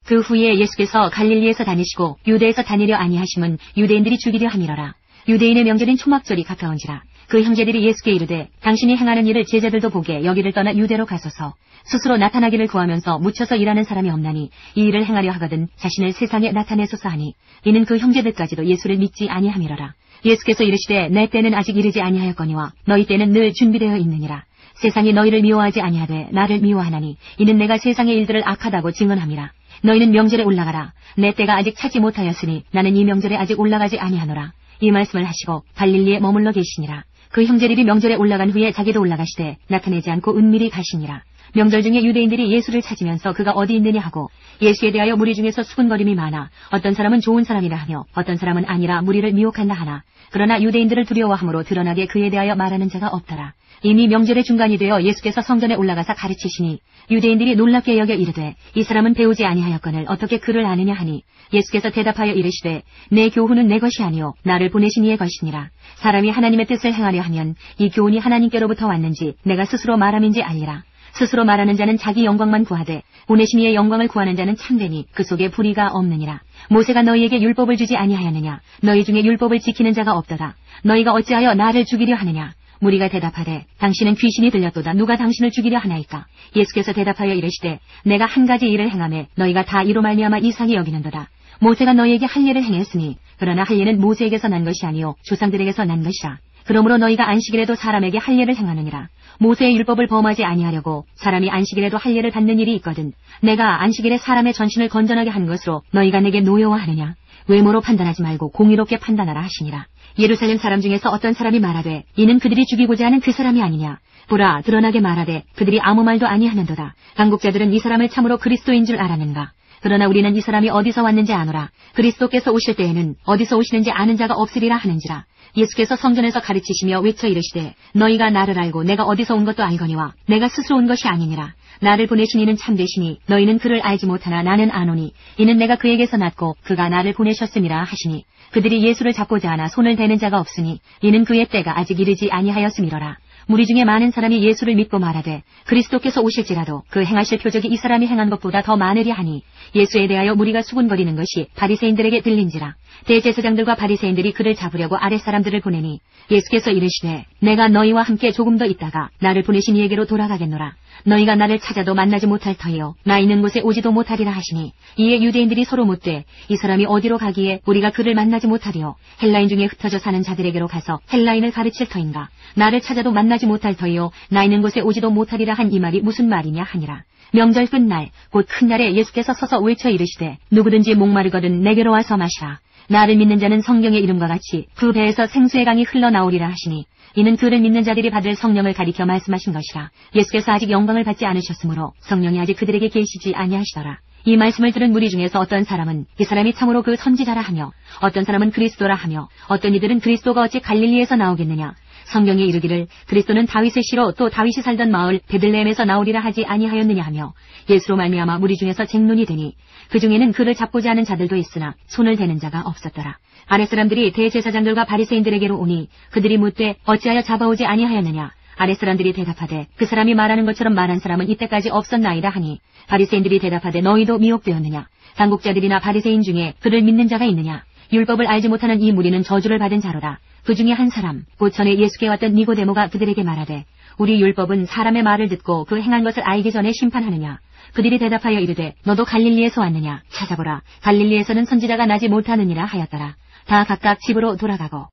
그 후에 예수께서 갈릴리에서 다니시고 유대에서 다니려 아니하심은 유대인들이 죽이려 함이러라. 유대인의 명절인 초막절이 가까운지라. 그 형제들이 예수께 이르되 당신이 행하는 일을 제자들도 보게 여기를 떠나 유대로 가소서. 스스로 나타나기를 구하면서 묻혀서 일하는 사람이 없나니 이 일을 행하려 하거든 자신을 세상에 나타내소서 하니 이는 그 형제들까지도 예수를 믿지 아니함이러라. 예수께서 이르시되 내 때는 아직 이르지 아니하였거니와 너희 때는 늘 준비되어 있느니라. 세상이 너희를 미워하지 아니하되 나를 미워하나니 이는 내가 세상의 일들을 악하다고 증언함이라. 너희는 명절에 올라가라. 내 때가 아직 차지 못하였으니 나는 이 명절에 아직 올라가지 아니하노라. 이 말씀을 하시고 갈릴리에 머물러 계시니라. 그 형제들이 명절에 올라간 후에 자기도 올라가시되 나타내지 않고 은밀히 가시니라. 명절 중에 유대인들이 예수를 찾으면서 그가 어디 있느냐 하고 예수에 대하여 무리 중에서 수군거림이 많아 어떤 사람은 좋은 사람이라 하며 어떤 사람은 아니라 무리를 미혹한다 하나 그러나 유대인들을 두려워함으로 드러나게 그에 대하여 말하는 자가 없더라. 이미 명절의 중간이 되어 예수께서 성전에 올라가사 가르치시니 유대인들이 놀랍게 여겨 이르되 이 사람은 배우지 아니하였거늘 어떻게 그를 아느냐 하니 예수께서 대답하여 이르시되 내 교훈은 내 것이 아니요 나를 보내신 이의 것이니라. 사람이 하나님의 뜻을 행하려 하면 이 교훈이 하나님께로부터 왔는지 내가 스스로 말함인지 알리라. 스스로 말하는 자는 자기 영광만 구하되 보내신 이의 영광을 구하는 자는 참되니 그 속에 불의가 없느니라. 모세가 너희에게 율법을 주지 아니하였느냐. 너희 중에 율법을 지키는 자가 없도다. 너희가 어찌하여 나를 죽이려 하느냐. 무리가 대답하되 당신은 귀신이 들렸도다. 누가 당신을 죽이려 하나이까. 예수께서 대답하여 이르시되 내가 한 가지 일을 행하매 너희가 다 이로 말미암아 이상히 여기는도다. 모세가 너희에게 할 일을 행했으니 그러나 할 일은 모세에게서 난 것이 아니요 조상들에게서 난 것이라. 그러므로 너희가 안식일에도 사람에게 할 일을 행하느니라. 모세의 율법을 범하지 아니하려고 사람이 안식일에도 할 일을 받는 일이 있거든. 내가 안식일에 사람의 전신을 건전하게 한 것으로 너희가 내게 노여워하느냐. 외모로 판단하지 말고 공의롭게 판단하라 하시니라. 예루살렘 사람 중에서 어떤 사람이 말하되 이는 그들이 죽이고자 하는 그 사람이 아니냐. 보라 드러나게 말하되 그들이 아무 말도 아니하는도다. 당국자들은 이 사람을 참으로 그리스도인 줄 알았는가. 그러나 우리는 이 사람이 어디서 왔는지 아노라. 그리스도께서 오실 때에는 어디서 오시는지 아는 자가 없으리라 하는지라. 예수께서 성전에서 가르치시며 외쳐 이르시되 너희가 나를 알고 내가 어디서 온 것도 알거니와 내가 스스로 온 것이 아니니라. 나를 보내신 이는 참되시니 너희는 그를 알지 못하나 나는 아노니 이는 내가 그에게서 났고 그가 나를 보내셨음이라 하시니 그들이 예수를 잡고자 하나 손을 대는 자가 없으니 이는 그의 때가 아직 이르지 아니하였음이로라. 무리 중에 많은 사람이 예수를 믿고 말하되 그리스도께서 오실지라도 그 행하실 표적이 이 사람이 행한 것보다 더 많으리 하니 예수에 대하여 무리가 수군거리는 것이 바리새인들에게 들린지라. 대제사장들과 바리새인들이 그를 잡으려고 아랫사람들을 보내니 예수께서 이르시되 내가 너희와 함께 조금 더 있다가 나를 보내신 이에게로 돌아가겠노라. 너희가 나를 찾아도 만나지 못할 터이요 나 있는 곳에 오지도 못하리라 하시니 이에 유대인들이 서로 묻되 이 사람이 어디로 가기에 우리가 그를 만나지 못하리요. 헬라인 중에 흩어져 사는 자들에게로 가서 헬라인을 가르칠 터인가. 나를 찾아도 만나지 못할 터이요 나 있는 곳에 오지도 못하리라 한 이 말이 무슨 말이냐 하니라. 명절 끝날 곧 큰 날에 예수께서 서서 외쳐 이르시되 누구든지 목마르거든 내게로 와서 마시라. 나를 믿는 자는 성경의 이름과 같이 그 배에서 생수의 강이 흘러나오리라 하시니 이는 그를 믿는 자들이 받을 성령을 가리켜 말씀하신 것이라. 예수께서 아직 영광을 받지 않으셨으므로 성령이 아직 그들에게 계시지 아니하시더라. 이 말씀을 들은 무리 중에서 어떤 사람은 이 사람이 참으로 그 선지자라 하며 어떤 사람은 그리스도라 하며 어떤 이들은 그리스도가 어찌 갈릴리에서 나오겠느냐. 성경에 이르기를 그리스도는 다윗의 씨로 또 다윗이 살던 마을 베들레헴에서 나오리라 하지 아니하였느냐 하며 예수로 말미암아 무리 중에서 쟁론이 되니 그 중에는 그를 잡고자 하는 자들도 있으나 손을 대는 자가 없었더라. 아랫사람들이 대제사장들과 바리새인들에게로 오니 그들이 묻되 어찌하여 잡아오지 아니하였느냐. 아랫사람들이 대답하되 그 사람이 말하는 것처럼 말한 사람은 이때까지 없었나이다 하니 바리새인들이 대답하되 너희도 미혹되었느냐. 당국자들이나 바리새인 중에 그를 믿는 자가 있느냐. 율법을 알지 못하는 이 무리는 저주를 받은 자로다. 그 중에 한 사람 곧 전에 예수께 왔던 니고데모가 그들에게 말하되 우리 율법은 사람의 말을 듣고 그 행한 것을 알기 전에 심판하느냐. 그들이 대답하여 이르되 너도 갈릴리에서 왔느냐. 찾아보라. 갈릴리에서는 선지자가 나지 못하느니라 하였더라. 다 각각 집으로 돌아가고.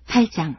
8장.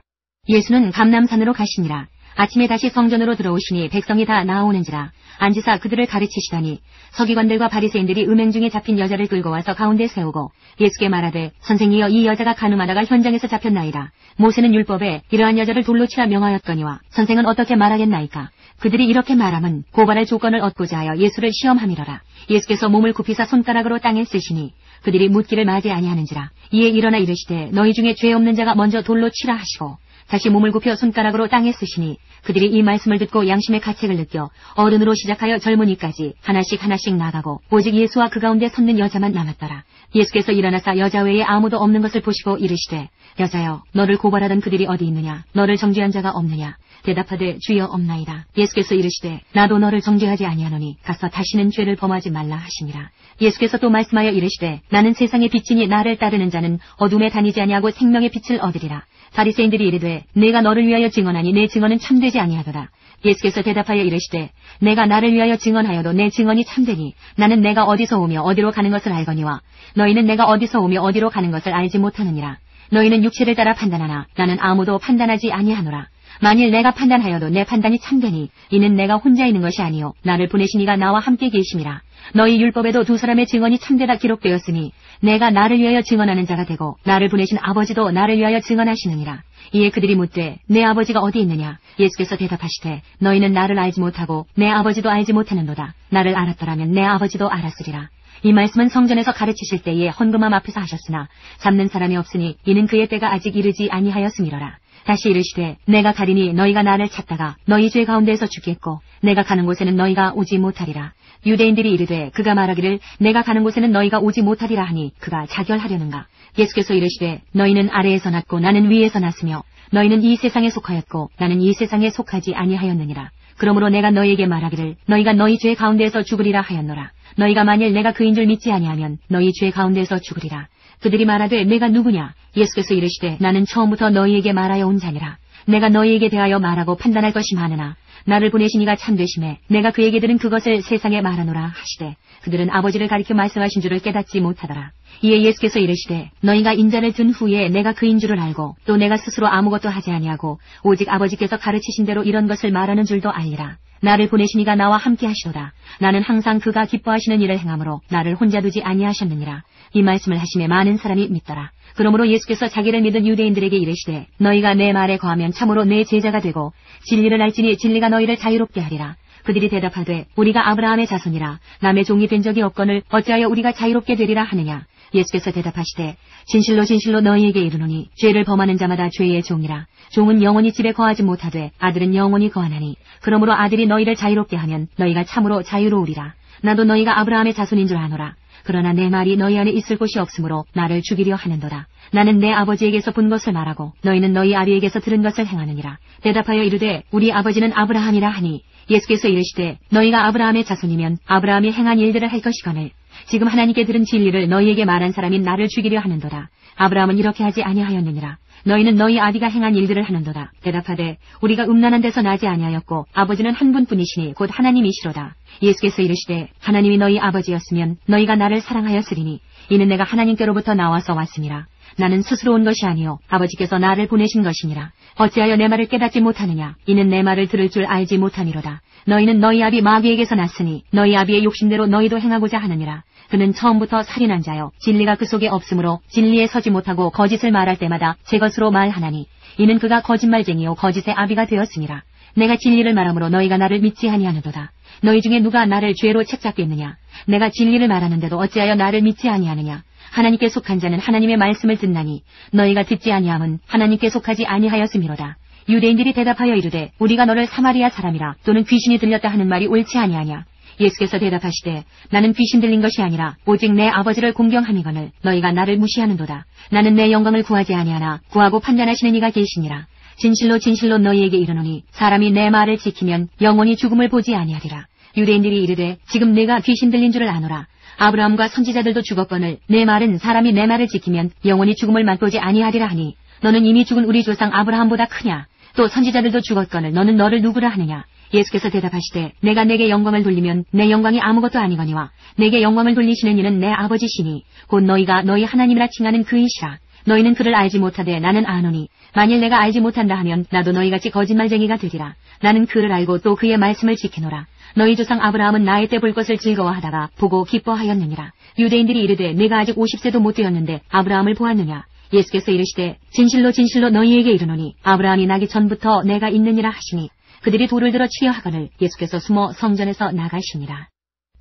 예수는 감람산으로 가시니라. 아침에 다시 성전으로 들어오시니 백성이 다 나아오는지라. 앉으사 그들을 가르치시더니 서기관들과 바리새인들이 음행 중에 잡힌 여자를 끌고 와서 가운데 세우고 예수께 말하되 선생이여 이 여자가 간음하다가 현장에서 잡혔나이다. 모세는 율법에 이러한 여자를 돌로 치라 명하였거니와 선생은 어떻게 말하겠나이까. 그들이 이렇게 말함은 고발할 조건을 얻고자 하여 예수를 시험함이로라. 예수께서 몸을 굽히사 손가락으로 땅에 쓰시니 그들이 묻기를 마지 아니하는지라. 이에 일어나 이르시되 너희 중에 죄 없는 자가 먼저 돌로 치라 하시고 다시 몸을 굽혀 손가락으로 땅에 쓰시니 그들이 이 말씀을 듣고 양심의 가책을 느껴 어른으로 시작하여 젊은이까지 하나씩 나가고 오직 예수와 그 가운데 섰는 여자만 남았더라. 예수께서 일어나사 여자 외에 아무도 없는 것을 보시고 이르시되 여자여 너를 고발하던 그들이 어디 있느냐. 너를 정죄한 자가 없느냐. 대답하되 주여 없나이다. 예수께서 이르시되 나도 너를 정죄하지 아니하노니 가서 다시는 죄를 범하지 말라 하시니라. 예수께서 또 말씀하여 이르시되 나는 세상의 빛이니 나를 따르는 자는 어둠에 다니지 아니하고 생명의 빛을 얻으리라. 바리새인들이 이르되 내가 너를 위하여 증언하니 내 증언은 참되지 아니하도다. 예수께서 대답하여 이르시되 내가 나를 위하여 증언하여도 내 증언이 참되니 나는 내가 어디서 오며 어디로 가는 것을 알거니와 너희는 내가 어디서 오며 어디로 가는 것을 알지 못하느니라. 너희는 육체를 따라 판단하나 나는 아무도 판단하지 아니하노라. 만일 내가 판단하여도 내 판단이 참되니 이는 내가 혼자 있는 것이 아니요 나를 보내신 이가 나와 함께 계심이라. 너희 율법에도 두 사람의 증언이 참되다 기록되었으니 내가 나를 위하여 증언하는 자가 되고 나를 보내신 아버지도 나를 위하여 증언하시느니라. 이에 그들이 묻되 내 아버지가 어디 있느냐? 예수께서 대답하시되 너희는 나를 알지 못하고 내 아버지도 알지 못하는도다. 나를 알았더라면 내 아버지도 알았으리라. 이 말씀은 성전에서 가르치실 때에 헌금함 앞에서 하셨으나 잡는 사람이 없으니 이는 그의 때가 아직 이르지 아니하였음이로라. 다시 이르시되 내가 가리니 너희가 나를 찾다가 너희 죄 가운데에서 죽겠고 내가 가는 곳에는 너희가 오지 못하리라. 유대인들이 이르되 그가 말하기를 내가 가는 곳에는 너희가 오지 못하리라 하니 그가 자결하려는가. 예수께서 이르시되 너희는 아래에서 났고 나는 위에서 났으며 너희는 이 세상에 속하였고 나는 이 세상에 속하지 아니하였느니라. 그러므로 내가 너희에게 말하기를 너희가 너희 죄 가운데에서 죽으리라 하였노라. 너희가 만일 내가 그인 줄 믿지 아니하면 너희 죄 가운데에서 죽으리라. 그들이 말하되 내가 누구냐? 예수께서 이르시되 나는 처음부터 너희에게 말하여 온 자니라. 내가 너희에게 대하여 말하고 판단할 것이 많으나 나를 보내신 이가 참되심에 내가 그에게 들은 그것을 세상에 말하노라 하시되 그들은 아버지를 가리켜 말씀하신 줄을 깨닫지 못하더라. 이에 예수께서 이르시되 너희가 인자를 든 후에 내가 그인 줄을 알고 또 내가 스스로 아무것도 하지 아니하고 오직 아버지께서 가르치신 대로 이런 것을 말하는 줄도 알리라. 나를 보내신 이가 나와 함께 하시도다. 나는 항상 그가 기뻐하시는 일을 행함으로 나를 혼자 두지 아니하셨느니라. 이 말씀을 하심에 많은 사람이 믿더라. 그러므로 예수께서 자기를 믿은 유대인들에게 이르시되 너희가 내 말에 거하면 참으로 내 제자가 되고 진리를 알지니 진리가 너희를 자유롭게 하리라. 그들이 대답하되 우리가 아브라함의 자손이라 남의 종이 된 적이 없거늘 어찌하여 우리가 자유롭게 되리라 하느냐. 예수께서 대답하시되 진실로 진실로 너희에게 이르노니 죄를 범하는 자마다 죄의 종이라. 종은 영원히 집에 거하지 못하되 아들은 영원히 거하나니 그러므로 아들이 너희를 자유롭게 하면 너희가 참으로 자유로우리라. 나도 너희가 아브라함의 자손인 줄 아노라. 그러나 내 말이 너희 안에 있을 곳이 없으므로 나를 죽이려 하는도다. 나는 내 아버지에게서 본 것을 말하고 너희는 너희 아비에게서 들은 것을 행하느니라. 대답하여 이르되 우리 아버지는 아브라함이라 하니 예수께서 이르시되 너희가 아브라함의 자손이면 아브라함이 행한 일들을 할 것이거늘 지금 하나님께 들은 진리를 너희에게 말한 사람이 나를 죽이려 하는도다. 아브라함은 이렇게 하지 아니하였느니라. 너희는 너희 아비가 행한 일들을 하는도다. 대답하되 우리가 음란한 데서 나지 아니하였고 아버지는 한 분뿐이시니 곧 하나님이시로다. 예수께서 이르시되 하나님이 너희 아버지였으면 너희가 나를 사랑하였으리니 이는 내가 하나님께로부터 나와서 왔음이라. 나는 스스로 온 것이 아니요 아버지께서 나를 보내신 것이니라. 어찌하여 내 말을 깨닫지 못하느냐? 이는 내 말을 들을 줄 알지 못함이로다. 너희는 너희 아비 마귀에게서 났으니 너희 아비의 욕심대로 너희도 행하고자 하느니라. 그는 처음부터 살인한 자요 진리가 그 속에 없으므로 진리에 서지 못하고 거짓을 말할 때마다 제 것으로 말하나니 이는 그가 거짓말쟁이요 거짓의 아비가 되었음이라. 내가 진리를 말하므로 너희가 나를 믿지 아니하는도다. 너희 중에 누가 나를 죄로 책잡겠느냐? 내가 진리를 말하는데도 어찌하여 나를 믿지 아니하느냐? 하나님께 속한 자는 하나님의 말씀을 듣나니 너희가 듣지 아니함은 하나님께 속하지 아니하였음이로다. 유대인들이 대답하여 이르되 우리가 너를 사마리아 사람이라 또는 귀신이 들렸다 하는 말이 옳지 아니하냐? 예수께서 대답하시되 나는 귀신 들린 것이 아니라 오직 내 아버지를 공경함이거늘 너희가 나를 무시하는도다. 나는 내 영광을 구하지 아니하나 구하고 판단하시는 이가 계시니라. 진실로 진실로 너희에게 이르노니 사람이 내 말을 지키면 영원히 죽음을 보지 아니하리라. 유대인들이 이르되 지금 내가 귀신 들린 줄을 아노라. 아브라함과 선지자들도 죽었거늘 내 말은 사람이 내 말을 지키면 영원히 죽음을 맛보지 아니하리라 하니 너는 이미 죽은 우리 조상 아브라함보다 크냐? 또 선지자들도 죽었거늘 너는 너를 누구라 하느냐? 예수께서 대답하시되 내가 내게 영광을 돌리면 내 영광이 아무것도 아니거니와 내게 영광을 돌리시는 이는 내 아버지시니 곧 너희가 너희 하나님이라 칭하는 그이시라. 너희는 그를 알지 못하되 나는 아노니 만일 내가 알지 못한다 하면 나도 너희같이 거짓말쟁이가 되리라. 나는 그를 알고 또 그의 말씀을 지키노라. 너희 조상 아브라함은 나의 때 볼 것을 즐거워하다가 보고 기뻐하였느니라. 유대인들이 이르되 내가 아직 50세도 못 되었는데 아브라함을 보았느냐? 예수께서 이르시되 진실로 진실로 너희에게 이르노니 아브라함이 나기 전부터 내가 있느니라 하시니 그들이 돌을 들어 치려 하거늘 예수께서 숨어 성전에서 나가시니라.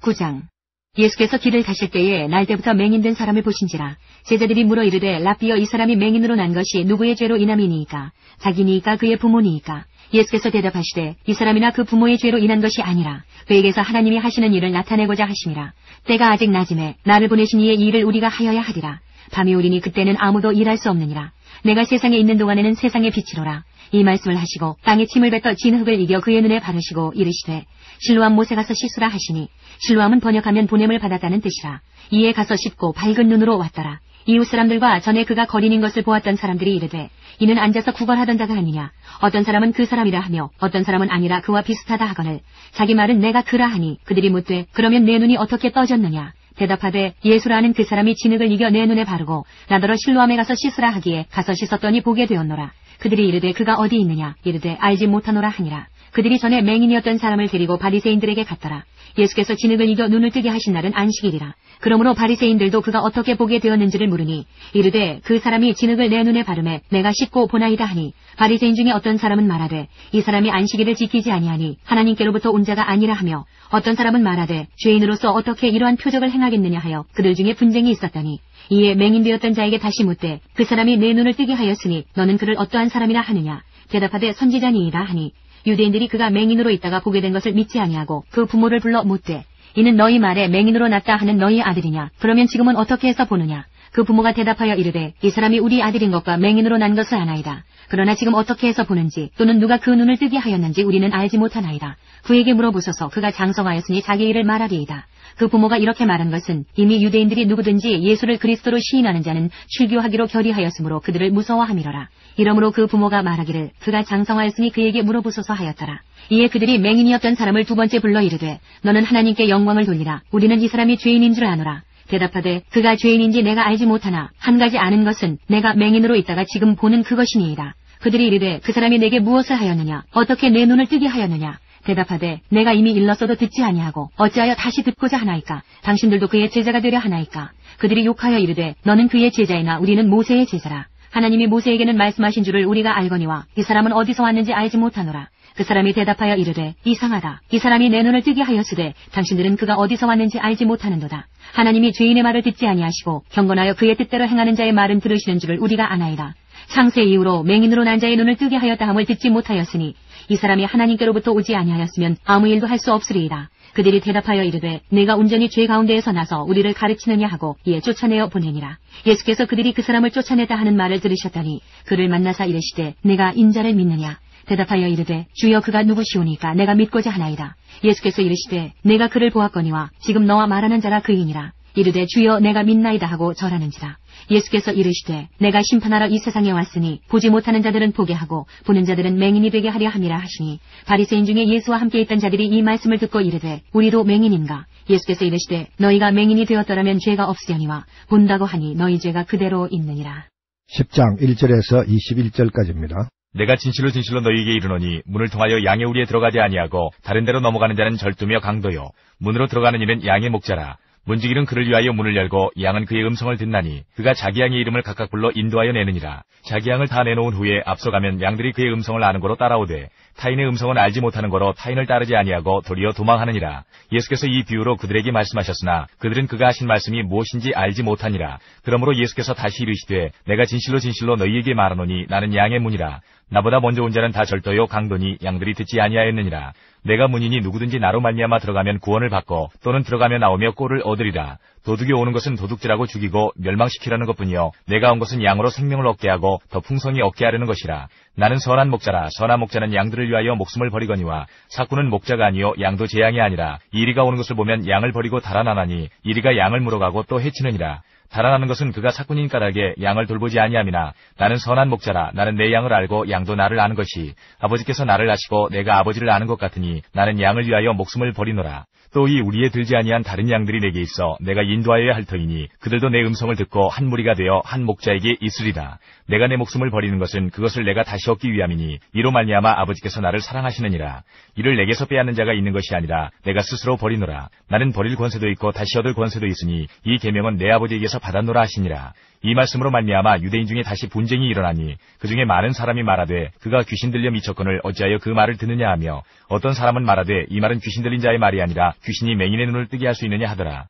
9장. 예수께서 길을 가실 때에 날 때부터 맹인된 사람을 보신지라. 제자들이 물어 이르되 라삐여 이 사람이 맹인으로 난 것이 누구의 죄로 인함이니이까? 자기니이까 그의 부모니이까? 예수께서 대답하시되 이 사람이나 그 부모의 죄로 인한 것이 아니라 그에게서 하나님이 하시는 일을 나타내고자 하심이라. 때가 아직 낮음에 나를 보내신 이의 일을 우리가 하여야 하리라. 밤이 오리니 그때는 아무도 일할 수 없느니라. 내가 세상에 있는 동안에는 세상의 빛이로라. 이 말씀을 하시고 땅에 침을 뱉어 진흙을 이겨 그의 눈에 바르시고 이르시되 실로암 못에 가서 씻으라 하시니 실로암은 번역하면 보냄을 받았다는 뜻이라. 이에 가서 씻고 밝은 눈으로 왔더라. 이웃 사람들과 전에 그가 거린인 것을 보았던 사람들이 이르되 이는 앉아서 구걸하던 자가 아니냐? 어떤 사람은 그 사람이라 하며 어떤 사람은 아니라 그와 비슷하다 하거늘 자기 말은 내가 그라 하니 그들이 묻되 그러면 내 눈이 어떻게 떠졌느냐? 대답하되 예수라는 그 사람이 진흙을 이겨 내 눈에 바르고 나더러 실로암에 가서 씻으라 하기에 가서 씻었더니 보게 되었노라. 그들이 이르되 그가 어디 있느냐 이르되 알지 못하노라 하니라. 그들이 전에 맹인이었던 사람을 데리고 바리새인들에게 갔더라. 예수께서 진흙을 이겨 눈을 뜨게 하신 날은 안식일이라. 그러므로 바리새인들도 그가 어떻게 보게 되었는지를 물으니 이르되 그 사람이 진흙을 내 눈에 바르매 내가 씻고 보나이다 하니 바리새인 중에 어떤 사람은 말하되 이 사람이 안식일을 지키지 아니하니 하나님께로부터 온 자가 아니라 하며 어떤 사람은 말하되 죄인으로서 어떻게 이러한 표적을 행하겠느냐 하여 그들 중에 분쟁이 있었더니 이에 맹인되었던 자에게 다시 묻되 그 사람이 내 눈을 뜨게 하였으니 너는 그를 어떠한 사람이라 하느냐 대답하되 선지자니이다 하니 유대인들이 그가 맹인으로 있다가 보게 된 것을 믿지 아니하고 그 부모를 불러 묻되 이는 너희 말에 맹인으로 났다 하는 너희 아들이냐 그러면 지금은 어떻게 해서 보느냐 그 부모가 대답하여 이르되 이 사람이 우리 아들인 것과 맹인으로 난 것을 아나이다. 그러나 지금 어떻게 해서 보는지 또는 누가 그 눈을 뜨게 하였는지 우리는 알지 못하나이다. 그에게 물어보소서. 그가 장성하였으니 자기 일을 말하리이다. 그 부모가 이렇게 말한 것은 이미 유대인들이 누구든지 예수를 그리스도로 시인하는 자는 출교하기로 결의하였으므로 그들을 무서워함이로라. 이러므로 그 부모가 말하기를 그가 장성하였으니 그에게 물어보소서 하였더라. 이에 그들이 맹인이었던 사람을 두 번째 불러 이르되 너는 하나님께 영광을 돌리라. 우리는 이 사람이 죄인인 줄 아노라. 대답하되 그가 죄인인지 내가 알지 못하나 한 가지 아는 것은 내가 맹인으로 있다가 지금 보는 그것이니이다. 그들이 이르되 그 사람이 내게 무엇을 하였느냐 어떻게 내 눈을 뜨게 하였느냐 대답하되 내가 이미 일렀어도 듣지 아니하고 어찌하여 다시 듣고자 하나이까 당신들도 그의 제자가 되려 하나이까 그들이 욕하여 이르되 너는 그의 제자이나 우리는 모세의 제자라. 하나님이 모세에게는 말씀하신 줄을 우리가 알거니와 이 사람은 어디서 왔는지 알지 못하노라. 그 사람이 대답하여 이르되 이상하다. 이 사람이 내 눈을 뜨게 하였으되 당신들은 그가 어디서 왔는지 알지 못하는도다. 하나님이 죄인의 말을 듣지 아니하시고 경건하여 그의 뜻대로 행하는 자의 말은 들으시는 줄을 우리가 아나이다. 창세 이후로 맹인으로 난 자의 눈을 뜨게 하였다 함을 듣지 못하였으니 이 사람이 하나님께로부터 오지 아니하였으면 아무 일도 할 수 없으리이다. 그들이 대답하여 이르되 내가 온전히 죄 가운데에서 나서 우리를 가르치느냐 하고 이에 쫓아내어 보내니라. 예수께서 그들이 그 사람을 쫓아내다 하는 말을 들으셨더니 그를 만나사 이르시되 내가 인자를 믿느냐 대답하여 이르되 주여 그가 누구시오니까 내가 믿고자 하나이다. 예수께서 이르시되 내가 그를 보았거니와 지금 너와 말하는 자가 그이니라. 이르되 주여 내가 믿나이다 하고 절하는지라. 예수께서 이르시되 내가 심판하러 이 세상에 왔으니 보지 못하는 자들은 보게 하고 보는 자들은 맹인이 되게 하려 함이라 하시니 바리새인 중에 예수와 함께 있던 자들이 이 말씀을 듣고 이르되 우리도 맹인인가. 예수께서 이르시되 너희가 맹인이 되었더라면 죄가 없으려니와 본다고 하니 너희 죄가 그대로 있느니라. 10장 1절에서 21절까지입니다. 내가 진실로 진실로 너희에게 이르노니 문을 통하여 양의 우리에 들어가지 아니하고 다른 데로 넘어가는 자는 절두며 강도요 문으로 들어가는 이는 양의 목자라. 문지기는 그를 위하여 문을 열고 양은 그의 음성을 듣나니 그가 자기 양의 이름을 각각 불러 인도하여 내느니라. 자기 양을 다 내놓은 후에 앞서가면 양들이 그의 음성을 아는 거로 따라오되 타인의 음성은 알지 못하는 거로 타인을 따르지 아니하고 도리어 도망하느니라. 예수께서 이 비유로 그들에게 말씀하셨으나 그들은 그가 하신 말씀이 무엇인지 알지 못하니라. 그러므로 예수께서 다시 이르시되 내가 진실로 진실로 너희에게 말하노니 나는 양의 문이라. 나보다 먼저 온 자는 다 절도요 강도니 양들이 듣지 아니하였느니라. 내가 문이니 누구든지 나로 말미암아 들어가면 구원을 받고 또는 들어가며 나오며 꼴을 얻으리라. 도둑이 오는 것은 도둑질하고 죽이고 멸망시키려는 것뿐이요 내가 온 것은 양으로 생명을 얻게 하고 더 풍성히 얻게 하려는 것이라. 나는 선한 목자라. 선한 목자는 양들을 위하여 목숨을 버리거니와 사꾼은 목자가 아니요 양도 제 양이 아니라. 이리가 오는 것을 보면 양을 버리고 달아나나니 이리가 양을 물어가고 또 해치느니라. 달아나는 것은 그가 사꾼인 까닭에 양을 돌보지 아니함이나 나는 선한 목자라. 나는 내 양을 알고 양도 나를 아는 것이 아버지께서 나를 아시고 내가 아버지를 아는 것 같으니 나는 양을 위하여 목숨을 버리노라. 또 이 우리에 들지 아니한 다른 양들이 내게 있어 내가 인도하여야 할 터이니 그들도 내 음성을 듣고 한 무리가 되어 한 목자에게 있으리라. 내가 내 목숨을 버리는 것은 그것을 내가 다시 얻기 위함이니 이로 말미암아 아버지께서 나를 사랑하시느니라. 이를 내게서 빼앗는 자가 있는 것이 아니라 내가 스스로 버리노라. 나는 버릴 권세도 있고 다시 얻을 권세도 있으니 이 계명은 내 아버지에게서 받았노라 하시니라. 이 말씀으로 말미암아 유대인 중에 다시 분쟁이 일어나니 그 중에 많은 사람이 말하되 그가 귀신 들려 미쳤거늘 어찌하여 그 말을 듣느냐 하며 어떤 사람은 말하되 이 말은 귀신 들린 자의 말이 아니라 귀신이 맹인의 눈을 뜨게 할 수 있느냐 하더라.